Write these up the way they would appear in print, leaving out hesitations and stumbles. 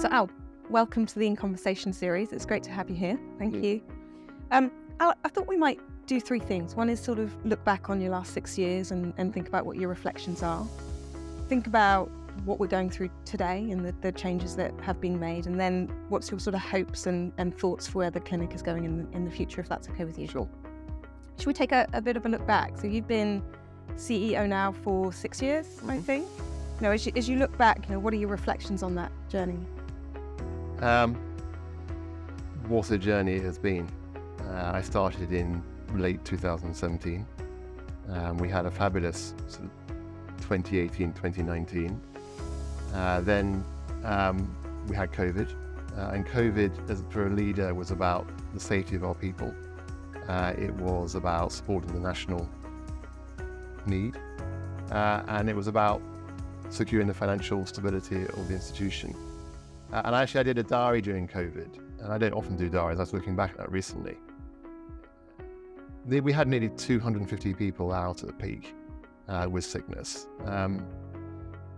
So Al, welcome to the In Conversation series. It's great to have you here. Thank you. Al, I thought we might do three things. One is sort of look back on your last 6 years and think about what your reflections are. Think about what we're going through today and the changes that have been made. And then what's your sort of hopes and thoughts for where the clinic is going in the future, if that's okay with you? Sure. Should we take a bit of a look back? So you've been CEO now for 6 years, I think. As you look back, what are your reflections on that journey? What a journey it has been. I started in late 2017. We had a fabulous sort of 2018, 2019. Then we had COVID. And COVID, as for a leader, was about the safety of our people. It was about supporting the national need. And it was about securing the financial stability of the institution. And actually, I did a diary during COVID, and I don't often do diaries. I was looking back at that recently. We had nearly 250 people out at the peak with sickness.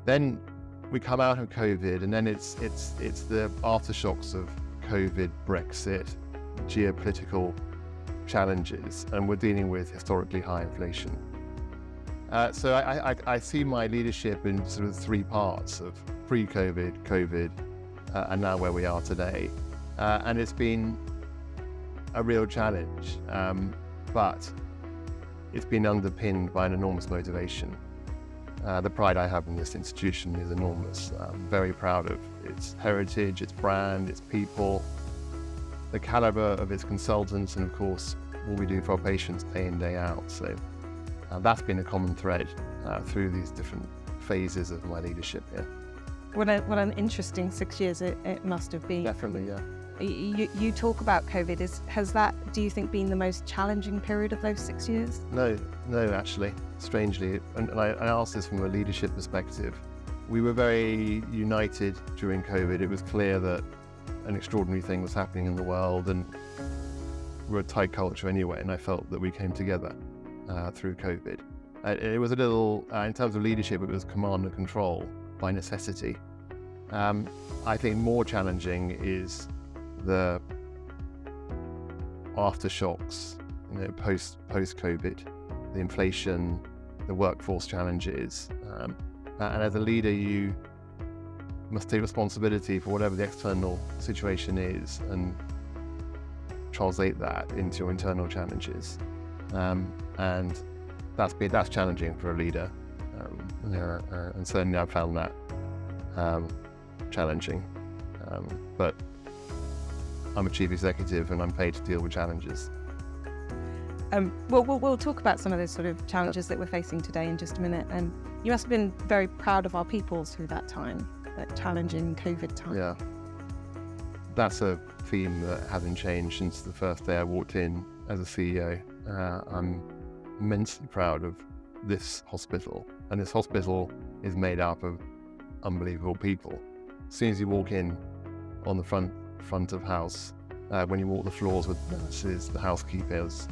Then we come out of COVID, and then it's the aftershocks of COVID, Brexit, geopolitical challenges, and we're dealing with historically high inflation. So I see my leadership in sort of three parts of pre-COVID, COVID, and now where we are today. And it's been a real challenge, but it's been underpinned by an enormous motivation. The pride I have in this institution is enormous. I'm very proud of its heritage, its brand, its people, the caliber of its consultants, and of course, what we do for our patients day in, day out. So that's been a common thread through these different phases of my leadership here. What an interesting 6 years it must have been. Definitely, yeah. You talk about COVID. Has that, do you think, been the most challenging period of those 6 years? No, actually, strangely. And I ask this from a leadership perspective. We were very united during COVID. It was clear that an extraordinary thing was happening in the world, and we're a tight culture anyway, and I felt that we came together through COVID. It was a little, in terms of leadership, it was command and control by necessity. I think more challenging is the aftershocks, post-COVID, the inflation, the workforce challenges. And as a leader, you must take responsibility for whatever the external situation is and translate that into your internal challenges. And that's challenging for a leader. And certainly I found that challenging. But I'm a chief executive and I'm paid to deal with challenges. We'll talk about some of those sort of challenges that we're facing today in just a minute. And you must have been very proud of our people through that time, that challenging COVID time. Yeah. That's a theme that hasn't changed since the first day I walked in as a CEO. I'm immensely proud of this hospital. And this hospital is made up of unbelievable people. As soon as you walk in on the front of house, when you walk the floors with nurses, the housekeepers,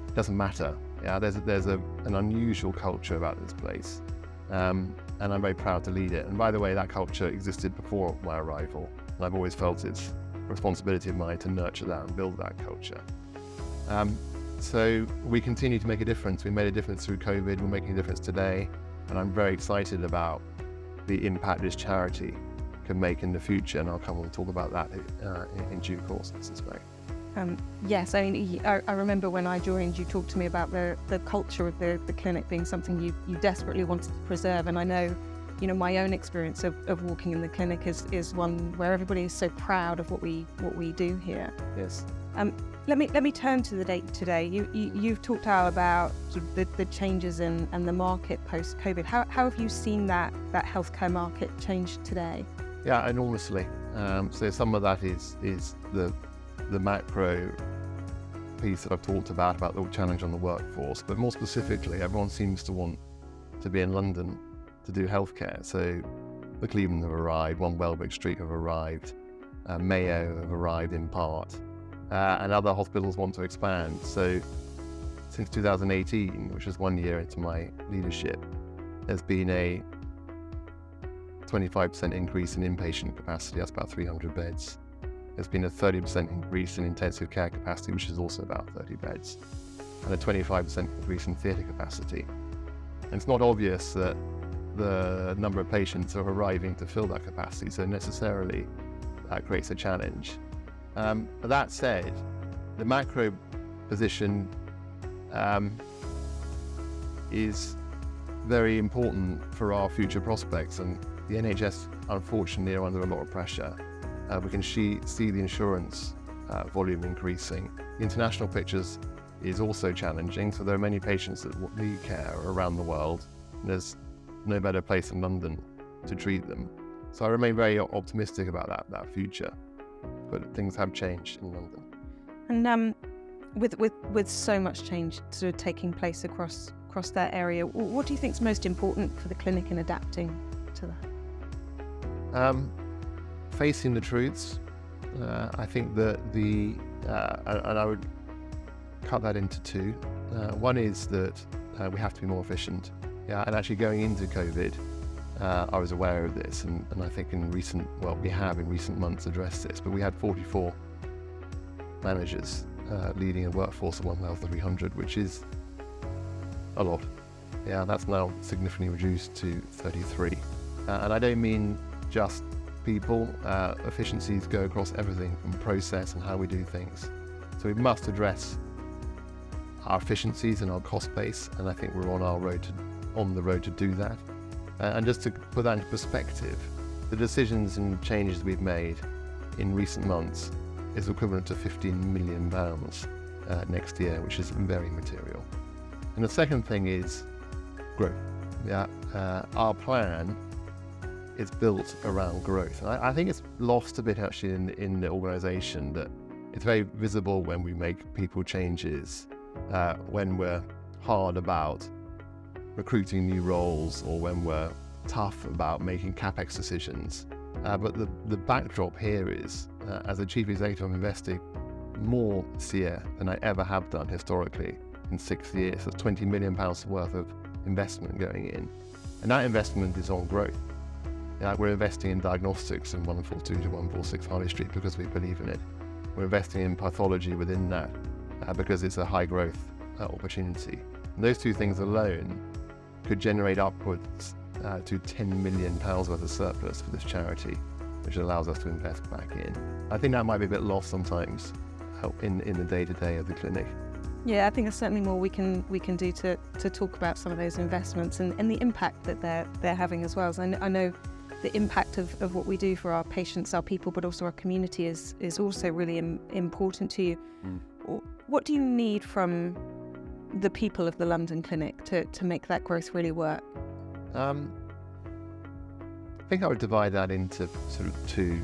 it doesn't matter. Yeah, there's an unusual culture about this place, and I'm very proud to lead it. And by the way, that culture existed before my arrival, and I've always felt it's a responsibility of mine to nurture that and build that culture. So we continue to make a difference. We made a difference through COVID. We're making a difference today, and I'm very excited about the impact this charity can make in the future, and I'll come and talk about that in due course, I suspect. Yes, I remember when I joined, you talked to me about the culture of the clinic being something you desperately wanted to preserve, and I know, my own experience of walking in the clinic is one where everybody is so proud of what we do here. Yes. Let me turn to the date today. You've talked, Al, about sort of the changes in the market post-COVID. How have you seen that healthcare market change today? Yeah, enormously. So some of that is the macro piece that I've talked about the challenge on the workforce, but more specifically, everyone seems to want to be in London to do healthcare. So the Cleveland have arrived, One Welbeck Street have arrived, Mayo have arrived in part, and other hospitals want to expand. So since 2018, which is 1 year into my leadership, there's been a 25% increase in inpatient capacity, that's about 300 beds. There's been a 30% increase in intensive care capacity, which is also about 30 beds, and a 25% increase in theatre capacity. And it's not obvious that the number of patients are arriving to fill that capacity, so necessarily that creates a challenge. But that said, the macro position is very important for our future prospects, and the NHS unfortunately are under a lot of pressure. We can see the insurance volume increasing. The international pictures is also challenging, so there are many patients that need care around the world, and there's no better place than London to treat them. So I remain very optimistic about that future, but things have changed in London. And with so much change sort of taking place across that area, what do you think is most important for the clinic in adapting to that? Facing the truths. I think that and I would cut that into two. One is that we have to be more efficient. And actually going into COVID, I was aware of this, and I think we have in recent months addressed this, but we had 44 managers leading a workforce of 1,300, which is a lot. That's now significantly reduced to 33. And I don't mean just people. Efficiencies go across everything from process and how we do things. So we must address our efficiencies and our cost base, and I think we're on the road to do that. And just to put that into perspective, the decisions and changes we've made in recent months is equivalent to £15 million next year, which is very material. And the second thing is growth. Our plan is built around growth. And I think it's lost a bit actually in the organisation, that it's very visible when we make people changes, when we're hard about recruiting new roles, or when we're tough about making CapEx decisions. But the backdrop here is, as a chief executive, I'm investing more this year than I ever have done historically in 6 years. That's £20 million worth of investment going in. And that investment is on growth. We're investing in diagnostics in 142 to 146 Harley Street because we believe in it. We're investing in pathology within that because it's a high growth opportunity. And those two things alone could generate upwards to £10 million worth of surplus for this charity, which allows us to invest back in. I think that might be a bit lost sometimes in the day-to-day of the clinic. Yeah, I think there's certainly more we can do to talk about some of those investments and the impact that they're having as well. So I know the impact of what we do for our patients, our people, but also our community is also really important to you. What do you need from the people of the London clinic to make that growth really work? I think I would divide that into sort of two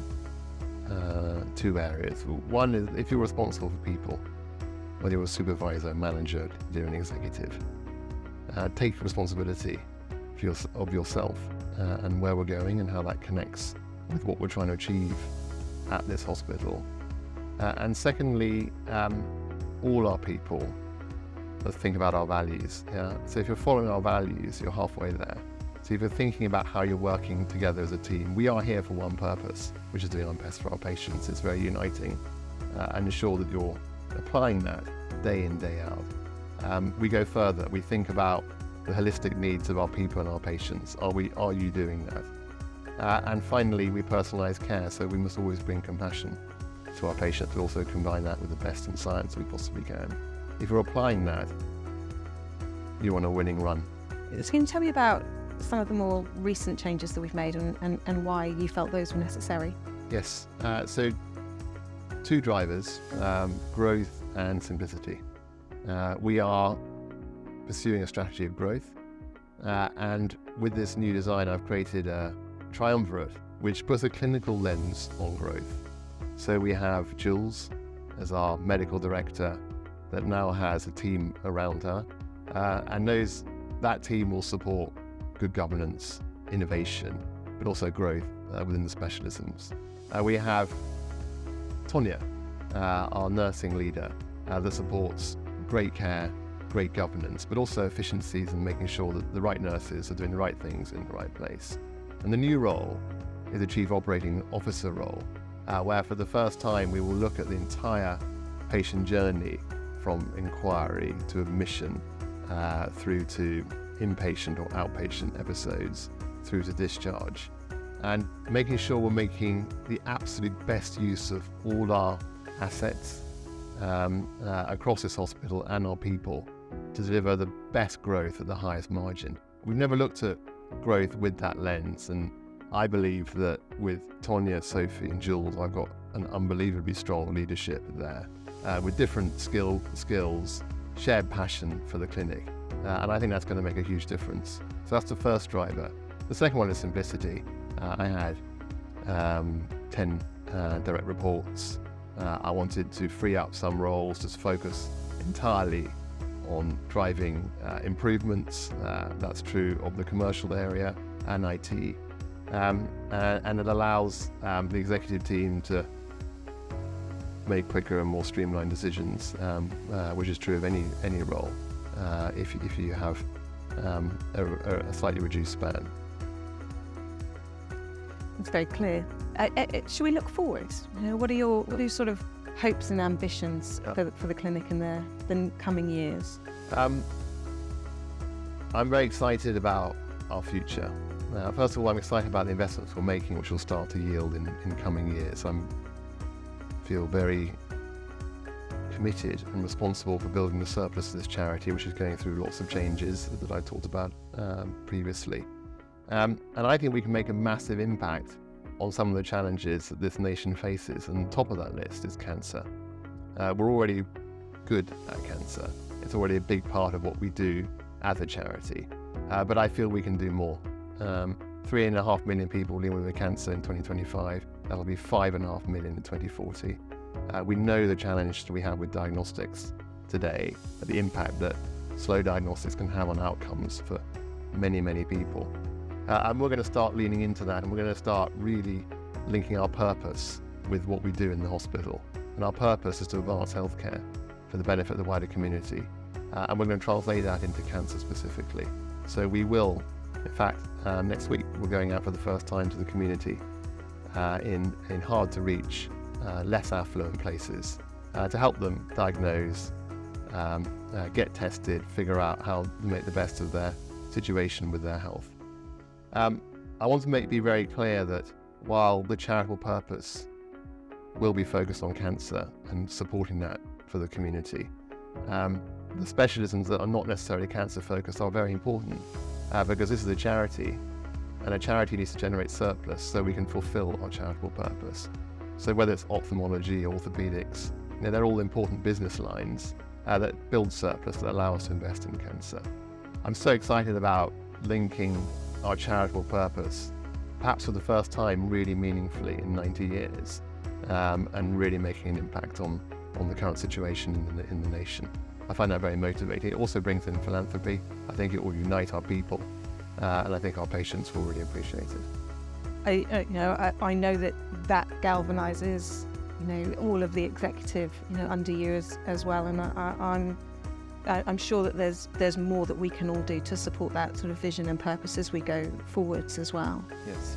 areas. One is, if you're responsible for people, whether you're a supervisor, manager, you're an executive, take responsibility of yourself and where we're going and how that connects with what we're trying to achieve at this hospital. And secondly, all our people, let's think about our values. So if you're following our values, you're halfway there. So if you're thinking about how you're working together as a team, we are here for one purpose, which is doing our best for our patients. It's very uniting, and ensure that you're applying that day in, day out. We go further. We think about the holistic needs of our people and our patients. Are you doing that? And finally, we personalise care, so we must always bring compassion to our patients, but also combine that with the best in science we possibly can. If you're applying that, you're on a winning run. So can you tell me about some of the more recent changes that we've made and why you felt those were necessary? Yes. So two drivers, growth and simplicity. We are pursuing a strategy of growth, and with this new design I've created a triumvirate which puts a clinical lens on growth. So we have Jules as our medical director that now has a team around her, and that team will support good governance, innovation, but also growth within the specialisms. We have Tonya, our nursing leader, that supports great care, great governance, but also efficiencies and making sure that the right nurses are doing the right things in the right place. And the new role is the Chief Operating Officer role, where for the first time we will look at the entire patient journey from inquiry to admission, through to inpatient or outpatient episodes, through to discharge, and making sure we're making the absolute best use of all our assets across this hospital and our people to deliver the best growth at the highest margin. We've never looked at growth with that lens, and I believe that with Tonya, Sophie and Jules, I've got an unbelievably strong leadership there, with different skills, shared passion for the clinic, and I think that's going to make a huge difference. So that's the first driver. The second one is simplicity. I had 10 direct reports. I wanted to free up some roles to focus entirely on driving improvements. That's true of the commercial area and IT. And it allows the executive team to make quicker and more streamlined decisions, which is true of any role, if you have a slightly reduced span. It's very clear. Should we look forward? What are your sort of hopes and ambitions for the clinic in the coming years? I'm very excited about our future. First of all, I'm excited about the investments we're making, which will start to yield in coming years. I feel very committed and responsible for building the surplus of this charity, which is going through lots of changes that I talked about previously. And I think we can make a massive impact on some of the challenges that this nation faces, and top of that list is cancer. We're already good at cancer. It's already a big part of what we do as a charity, but I feel we can do more. 3.5 million people living with cancer in 2025, that'll be 5.5 million in 2040. We know the challenge that we have with diagnostics today, the impact that slow diagnostics can have on outcomes for many, many people. And we're going to start leaning into that, and we're going to start really linking our purpose with what we do in the hospital. And our purpose is to advance healthcare for the benefit of the wider community. And we're going to translate that into cancer specifically. So we will, in fact, next week, we're going out for the first time to the community in hard to reach, less affluent places to help them diagnose, get tested, figure out how to make the best of their situation with their health. I want to be very clear that while the charitable purpose will be focused on cancer and supporting that for the community, the specialisms that are not necessarily cancer focused are very important, because this is a charity, and a charity needs to generate surplus so we can fulfill our charitable purpose. So whether it's ophthalmology, orthopedics, they're all important business lines that build surplus that allow us to invest in cancer. I'm so excited about linking our charitable purpose, perhaps for the first time really meaningfully in 90 years, and really making an impact on the current situation in the nation. I find that very motivating. It also brings in philanthropy. I think it will unite our people, and I think our patients will really appreciate it. I know that galvanizes, all of the executive, under you as well, and I'm sure that there's more that we can all do to support that sort of vision and purpose as we go forwards as well. Yes.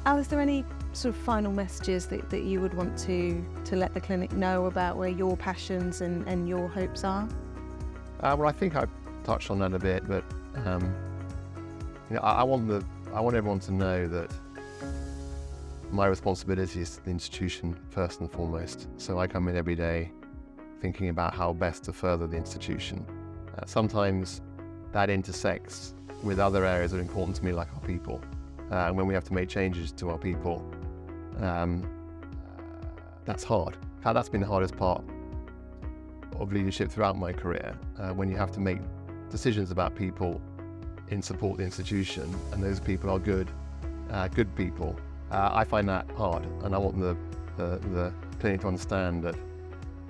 Al, is there any sort of final messages that you would want to let the clinic know about where your passions and your hopes are? Well, I think I touched on that a bit, but I want everyone to know that my responsibility is to the institution first and foremost. So I come in every day thinking about how best to further the institution. Sometimes that intersects with other areas that are important to me, like our people. And when we have to make changes to our people, that's hard. That's been the hardest part of leadership throughout my career, when you have to make decisions about people in support of the institution, and those people are good people. I find that hard, and I want the clinic to understand that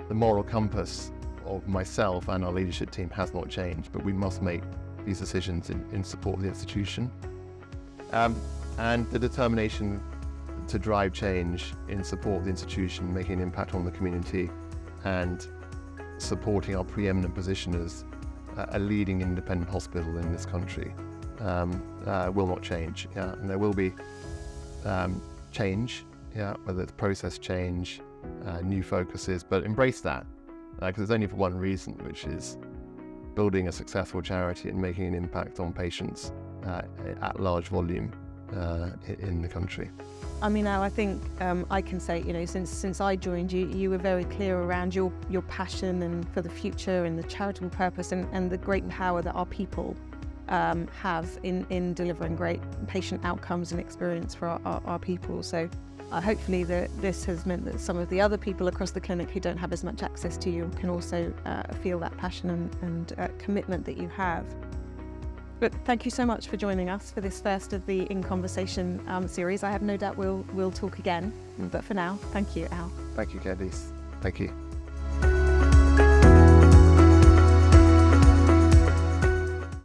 the moral compass of myself and our leadership team has not changed, but we must make these decisions in support of the institution. And the determination to drive change in support of the institution, making an impact on the community, and supporting our preeminent position as a leading independent hospital in this country. will not change. Yeah, and there will be change. Yeah, whether it's process change, new focuses, but embrace that because it's only for one reason, which is building a successful charity and making an impact on patients at large volume in the country. I mean, Al, I think I can say, since I joined you, you were very clear around your passion and for the future and the charitable purpose and the great power that our people have in delivering great patient outcomes and experience for our people. So hopefully this has meant that some of the other people across the clinic who don't have as much access to you can also feel that passion and commitment that you have. But thank you so much for joining us for this first of the In Conversation series. I have no doubt we'll talk again. But for now, thank you, Al. Thank you, Candice. Thank you.